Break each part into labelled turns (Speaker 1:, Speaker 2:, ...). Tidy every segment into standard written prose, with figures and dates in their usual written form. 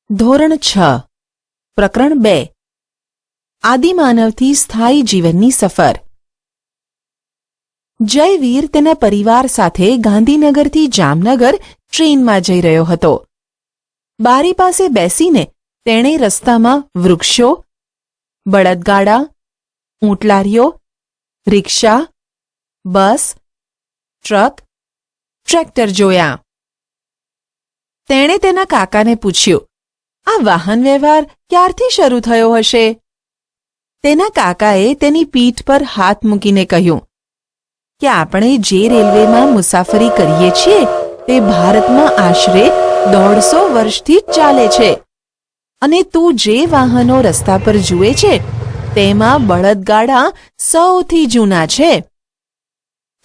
Speaker 1: ધોરણ 6 પ્રકરણ 2 આદિમાનવથી સ્થાયી જીવનની સફર. જયવીર તેના પરિવાર સાથે ગાંધીનગરથી જામનગર ટ્રેનમાં જઈ રહ્યો હતો. બારી પાસે બેસીને તેણે રસ્તામાં વૃક્ષો, બળદગાડા, ઊંટલારીઓ, રિક્ષા, બસ, ટ્રક, ટ્રેક્ટર જોયા. તેણે તેના કાકાને પૂછ્યું, આ વાહન વ્યવહાર ક્યારથી શરૂ થયો હશે? તેના કાકાએ તેની પીઠ પર હાથ મૂકીને કહ્યું કે આપણે જે રેલવેમાં મુસાફરી કરીએ છીએ તે ભારતમાં આશરે 150 વર્ષથી જ ચાલે છે અને તું જે વાહનો રસ્તા પર જુએ છે તેમાં બળદગાડા સૌથી જૂના છે.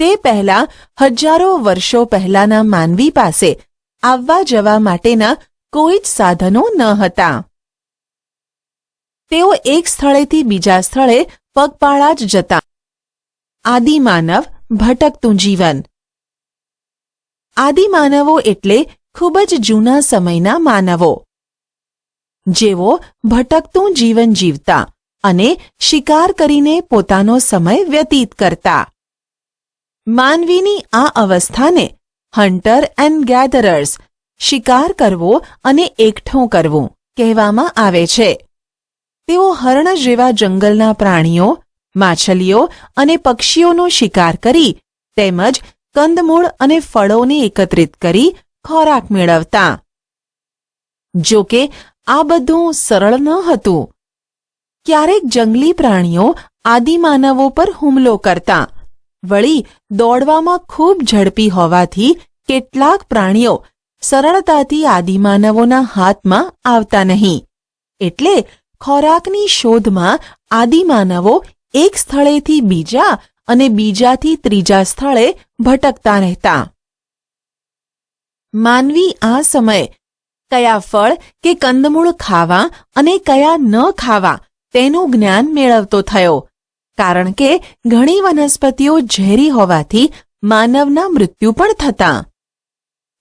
Speaker 1: તે પહેલા હજારો વર્ષો પહેલાના માનવી પાસે આવવા જવા માટેના કોઈ જ સાધનો ન હતા. તેઓ એક સ્થળેથી બીજા સ્થળે પગપાળા જ જતા. આદિમાનવ ભટકતું જીવન. આદિમાનવો એટલે ખૂબ જ જૂના સમયના માનવો, જેઓ ભટકતું જીવન જીવતા અને શિકાર કરીને પોતાનો સમય વ્યતીત કરતા. માનવીની આ અવસ્થાને હન્ટર એન્ડ ગેધરર્સ, શિકાર કરવો અને એકઠું કરવું કહેવામાં આવે છે. તેઓ હરણ જેવા જંગલના પ્રાણીઓ, માછલીઓ અને પક્ષીઓનો શિકાર કરી તેમજ કંદમૂળ અને ફળોને એકત્રિત કરી ખોરાક મેળવતા. જો કે આ બધું સરળ ન હતું. ક્યારેક જંગલી પ્રાણીઓ આદિમાનવો પર હુમલો કરતા. વળી દોડવામાં ખૂબ ઝડપી હોવાથી કેટલાક પ્રાણીઓ સરળતાથી આદિમાનવોના હાથમાં આવતા નહીં. એટલે ખોરાકની શોધમાં આદિમાનવો એક સ્થળેથી બીજા અને બીજાથી ત્રીજા સ્થળે ભટકતા રહેતા. માનવી આ સમયે કયા ફળ કે કંદમૂળ ખાવા અને કયા ન ખાવા તેનું જ્ઞાન મેળવતો થયો, કારણ કે ઘણી વનસ્પતિઓ ઝેરી હોવાથી માનવના મૃત્યુ પણ થતા.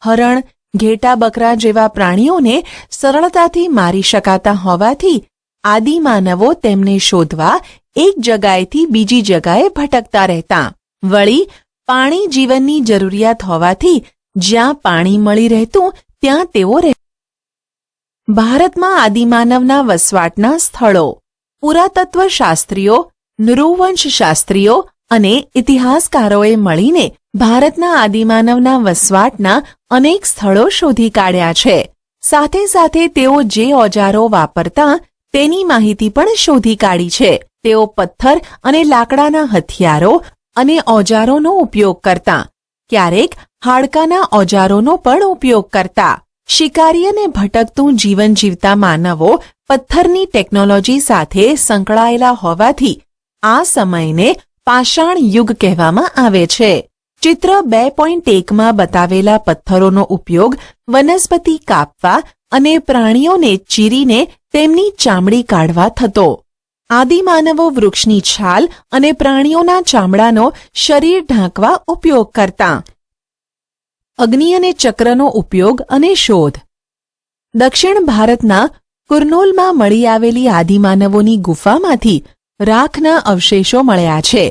Speaker 1: હરણ, ઘેટા, બકરા જેવા પ્રાણીઓને સરળતાથી મારી શકાતા હોવાથી આદિમાનવો તેમને શોધવા એક જગાએથી બીજી જગાએ ભટકતા રહેતા. વળી પાણી જીવનની જરૂરિયાત હોવાથી જ્યાં પાણી મળી રહેતું ત્યાં તેઓ રહેતા. ભારતમાં આદિમાનવના વસવાટના સ્થળો. પુરાતત્વશાસ્ત્રીઓ, નૃવંશશાસ્ત્રીઓ અને ઇતિહાસકારોએ મળીને ભારતના આદિમાનવના વસવાટના અનેક સ્થળો શોધી કાઢ્યા છે. સાથે સાથે તેઓ જે ઓજારો વાપરતા તેની માહિતી પણ શોધી કાઢી છે. તેઓ પથ્થર અને લાકડાના હથિયારો અને ઓજારોનો ઉપયોગ કરતા. ક્યારેક હાડકાના ઓજારોનો પણ ઉપયોગ કરતા. શિકારી અને ભટકતું જીવન જીવતા માનવો પથ્થરની ટેકનોલોજી સાથે સંકળાયેલા હોવાથી આ સમયને પાષાણ યુગ કહેવામાં આવે છે. ચિત્ર 2.1માં બતાવેલા પથ્થરોનો ઉપયોગ વનસ્પતિ કાપવા અને પ્રાણીઓને ચીરીને તેમની ચામડી કાઢવા થતો. આદિમાનવો વૃક્ષની છાલ અને પ્રાણીઓના ચામડાનો શરીર ઢાંકવા ઉપયોગ કરતા. અગ્નિ અને ચક્રનો ઉપયોગ અને શોધ. દક્ષિણ ભારતના કુર્નૂલમાં મળી આવેલી આદિમાનવોની ગુફામાંથી રાખના અવશેષો મળ્યા છે,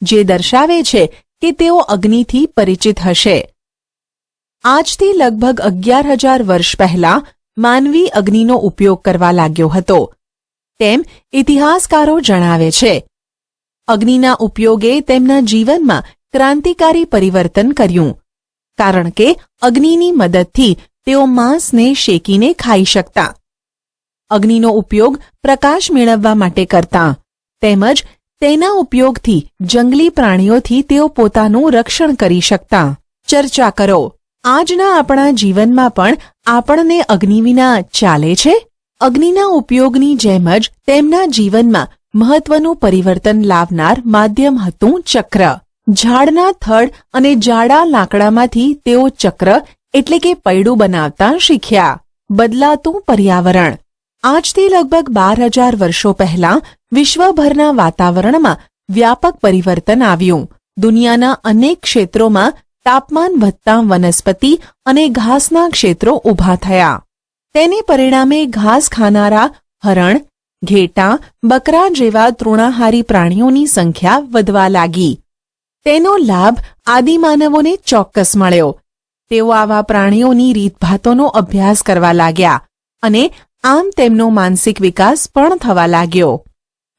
Speaker 1: જે દર્શાવે છે કે તેઓ અગ્નિથી પરિચિત હશે. આજથી લગભગ 11,000 વર્ષ પહેલા માનવી અગ્નિનો ઉપયોગ કરવા લાગ્યો હતો, તેમ ઇતિહાસકારો જણાવે છે. અગ્નિના ઉપયોગે તેમના જીવનમાં ક્રાંતિકારી પરિવર્તન કર્યું, કારણ કે અગ્નિની મદદથી તેઓ માંસને શેકીને ખાઈ શકતા. અગ્નિનો ઉપયોગ પ્રકાશ મેળવવા માટે કરતા, તેમજ તેના ઉપયોગથી જંગલી પ્રાણીઓથી તેઓ પોતાનું રક્ષણ કરી શકતા. ચર્ચા કરો. આજના આપણા જીવનમાં પણ આપણને અગ્નિ વિના ચાલે છે? અગ્નિના ઉપયોગની જેમ જ તેમના જીવનમાં મહત્વનું પરિવર્તન લાવનાર માધ્યમ હતું ચક્ર. ઝાડના થડ અને જાડા લાકડામાંથી તેઓ ચક્ર એટલે કે પૈડું બનાવતા શીખ્યા. બદલાતું પર્યાવરણ. આજથી લગભગ 12,000 વર્ષો પહેલા વિશ્વભરના વાતાવરણમાં વ્યાપક પરિવર્તન આવ્યું. દુનિયાના અનેક ક્ષેત્રોમાં તાપમાન વધતા વનસ્પતિ અને ઘાસના ક્ષેત્રો ઊભા થયા. તેને પરિણામે ઘાસ ખાનારા હરણ, ઘેટાં, બકરા જેવા તૃણાહારી પ્રાણીઓની સંખ્યા વધવા લાગી. તેનો લાભ આદિમાનવોને ચોક્કસ મળ્યો. તેઓ આવા પ્રાણીઓની રીતભાતોનો અભ્યાસ કરવા લાગ્યા અને આમ તેમનો માનસિક વિકાસ પણ થવા લાગ્યો.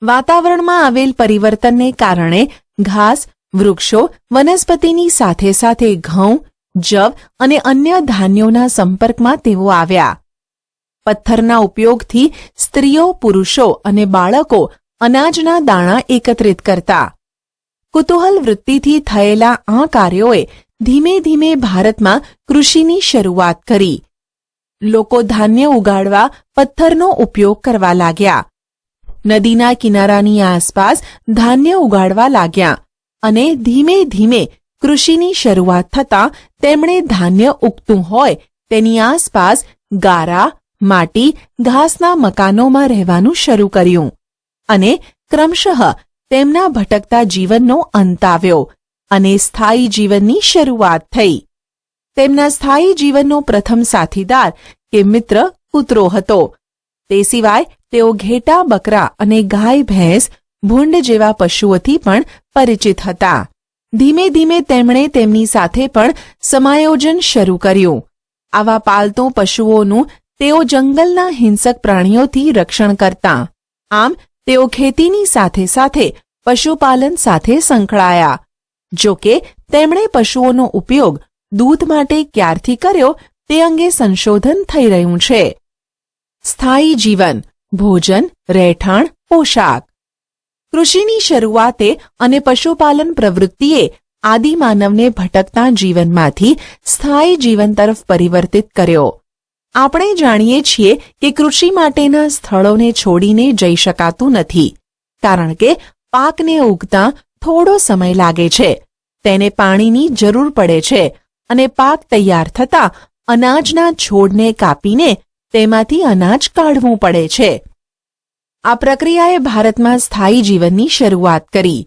Speaker 1: વાતાવરણમાં આવેલ પરિવર્તનને કારણે ઘાસ, વૃક્ષો, વનસ્પતિની સાથે સાથે ઘઉં, જવ અને અન્ય ધાન્યોના સંપર્કમાં તેઓ આવ્યા. પથ્થરના ઉપયોગથી સ્ત્રીઓ, પુરુષો અને બાળકો અનાજના દાણા એકત્રિત કરતા. કુતૂહલ વૃત્તિથી થયેલા આ કાર્યોએ ધીમે ધીમે ભારતમાં કૃષિની શરૂઆત કરી. લોકો ધાન્ય ઉગાડવા પથ્થરનો ઉપયોગ કરવા લાગ્યા. નદીના કિનારાની આસપાસ ધાન્ય ઉગાડવા લાગ્યા અને ધીમે ધીમે કૃષિની શરૂઆત થતાં તેમણે ધાન્ય ઉગતું હોય તેની આસપાસ ગારા, માટી, ઘાસના મકાનોમાં રહેવાનું શરૂ કર્યું અને ક્રમશઃ તેમના ભટકતા જીવનનો અંત આવ્યો અને સ્થાયી જીવનની શરૂઆત થઈ. તેમના સ્થાયી જીવનનો પ્રથમ સાથીદાર કે મિત્ર કૂતરો હતો. તે સિવાય તેઓ ઘેટાં, બકરા અને ગાય, ભેંસ, ભૂંડ જેવા પશુઓથી પણ પરિચિત હતા. ધીમે ધીમે તેમણે તેમની સાથે પણ સમાયોજન શરૂ કર્યું. આવા પાલતુ પશુઓનું તેઓ જંગલના હિંસક પ્રાણીઓથી રક્ષણ કરતા. આમ તેઓ ખેતીની સાથે સાથે પશુપાલન સાથે સંકળાયા. જો કે તેમણે પશુઓનો ઉપયોગ દૂધ માટે ક્યારથી કર્યો તે અંગે સંશોધન થઈ રહ્યું છે. સ્થાયી જીવન, ભોજન, રહેઠાણ, પોશાક. કૃષિની શરૂઆતે અને પશુપાલન પ્રવૃત્તિએ આદિમાનવને ભટકતા જીવનમાંથી સ્થાયી જીવન તરફ પરિવર્તિત કર્યો. આપણે જાણીએ છીએ કે કૃષિ માટેના સ્થળોને છોડીને જઈ શકાતું નથી, કારણ કે પાકને ઉગતા થોડો સમય લાગે છે. તેને પાણીની જરૂર પડે છે અને પાક તૈયાર થતાં અનાજના છોડને કાપીને તેમાંથી અનાજ કાઢવું પડે છે. આ પ્રક્રિયાએ ભારતમાં સ્થાયી જીવનની શરૂઆત કરી.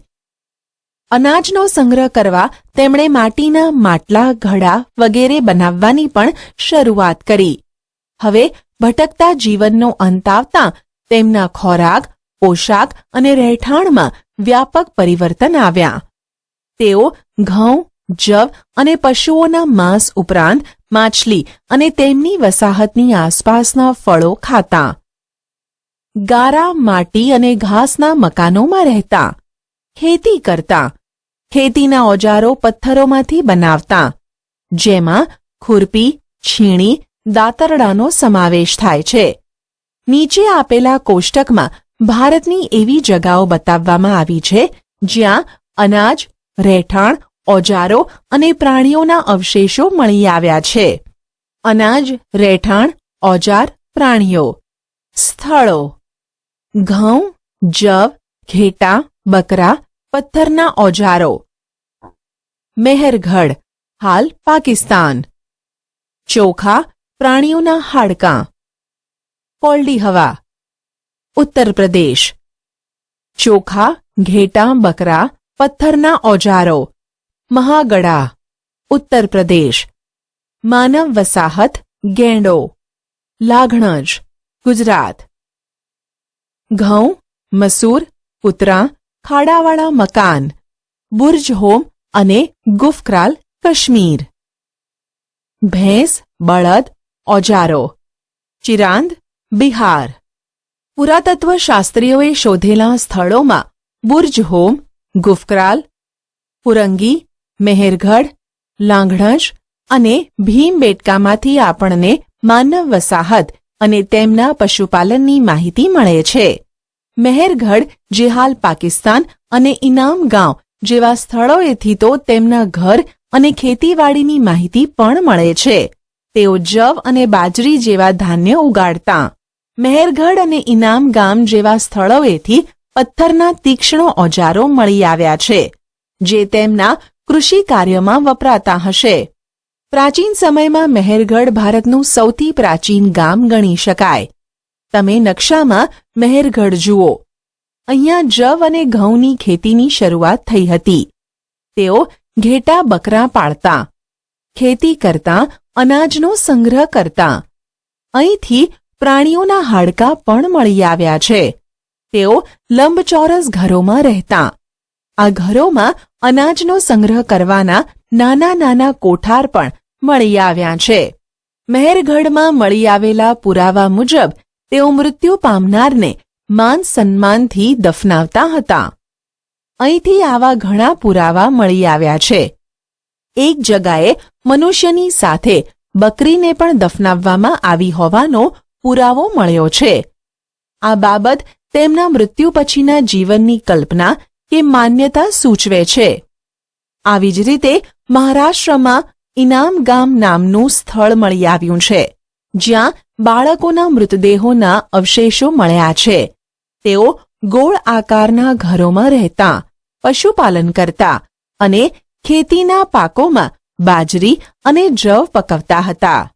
Speaker 1: અનાજનો સંગ્રહ કરવા તેમણે માટીના માટલા, ઘડા વગેરે બનાવવાની પણ શરૂઆત કરી. હવે ભટકતા જીવનનો અંત આવતાં તેમના ખોરાક, પોશાક અને રહેઠાણમાં વ્યાપક પરિવર્તન આવ્યા. તેઓ ઘઉં, જવ અને પશુઓના માંસ ઉપરાંત માછલી અને તેમની વસાહતની આસપાસના ફળો ખાતા. ગારા, માટી અને ઘાસના મકાનોમાં રહેતા. ખેતી કરતા. ખેતીના ઓજારો પથ્થરોમાંથી બનાવતા, જેમાં ખુરપી, છીણી, દાતરડાનો સમાવેશ થાય છે. નીચે આપેલા કોષ્ટકમાં ભારતની એવી જગાઓ બતાવવામાં આવી છે જ્યાં અનાજ, રહેઠાણ, ઓજારો અને પ્રાણીઓના અવશેષો મળી આવ્યા છે. અનાજ, રહેઠાણ, ઓજાર, પ્રાણીઓ. સ્થળો: ઘઉં, જવ, ઘેટાં, બકરા, પથ્થરના ઓજારો. મહેરગઢ, હાલ પાકિસ્તાન. ચોખા, પ્રાણીઓના હાડકાં. કોલ્ડી હવા, ઉત્તર પ્રદેશ. ચોખા, ઘેટાં, બકરા, પથ્થરના ઓજારો. મહાગડા, ઉત્તર પ્રદેશ. માનવ વસાહત, ગેંડો. લાઘણજ, ગુજરાત. ઘઉં, મસૂર, કૂતરાં, ખાડાવાળા મકાન. બુર્જ હોમ અને ગુફક્રાલ, કાશ્મીર. ભેંસ, બળદ, ઓજારો. ચિરાંદ, બિહાર. પુરાતત્વ શાસ્ત્રીઓએ શોધેલા સ્થળોમાં બુર્જ હોમ, ગુફક્રાલ, પુરંગી, મહેરગઢ, લાંઘણજ અને ભીમબેટકામાંથી આપણને માનવ વસાહત અને તેમના પશુપાલનની માહિતી મળે છે. મહેરગઢ, જે હાલ પાકિસ્તાન, અને ઇનામ ગાંવ જેવા સ્થળોએથી તો તેમના ઘર અને ખેતીવાડીની માહિતી પણ મળે છે. તેઓ જવ અને બાજરી જેવા ધાન્ય ઉગાડતા. મહેરગઢ અને ઇનામ ગામ જેવા સ્થળોએથી પથ્થરના તીક્ષ્ણ ઓજારો મળી આવ્યા છે, જે તેમના કૃષિ કાર્યમાં વપરાતા હશે. પ્રાચીન સમયમાં મહેરગઢ ભારતનું સૌથી પ્રાચીન ગામ ગણી શકાય. તમે નકશામાં મહેરગઢ જુઓ. અહીંયા જવ અને ઘઉંની ખેતીની શરૂઆત થઈ હતી. તેઓ ઘેટાં, બકરાં પાળતા, ખેતી કરતા, અનાજનો સંગ્રહ કરતા. અહીંથી પ્રાણીઓના હાડકાં પણ મળી આવ્યા છે. તેઓ લંબચોરસ ઘરોમાં રહેતા. આ ઘરોમાં અનાજનો સંગ્રહ કરવાના નાના નાના કોઠાર પણ મળી આવ્યા છે. મહેરગઢમાં મળી આવેલા પુરાવા મુજબ તેઓ મૃત્યુ પામનારને માન સન્માનથી દફનાવતા હતા. અહીંથી આવા ઘણા પુરાવા મળી આવ્યા છે. એક જગાએ મનુષ્યની સાથે બકરીને પણ દફનાવવામાં આવી હોવાનો પુરાવો મળ્યો છે. આ બાબત તેમના મૃત્યુ પછીના જીવનની કલ્પના કે માન્યતા સૂચવે છે. આવી જ રીતે મહારાષ્ટ્રમાં ઇનામ ગામ નામનું સ્થળ મળી આવ્યું છે, જ્યાં બાળકોના મૃતદેહોના અવશેષો મળ્યા છે. તેઓ ગોળ આકારના ઘરોમાં રહેતા, પશુપાલન કરતા અને ખેતીના પાકોમાં બાજરી અને જવ પકવતા હતા.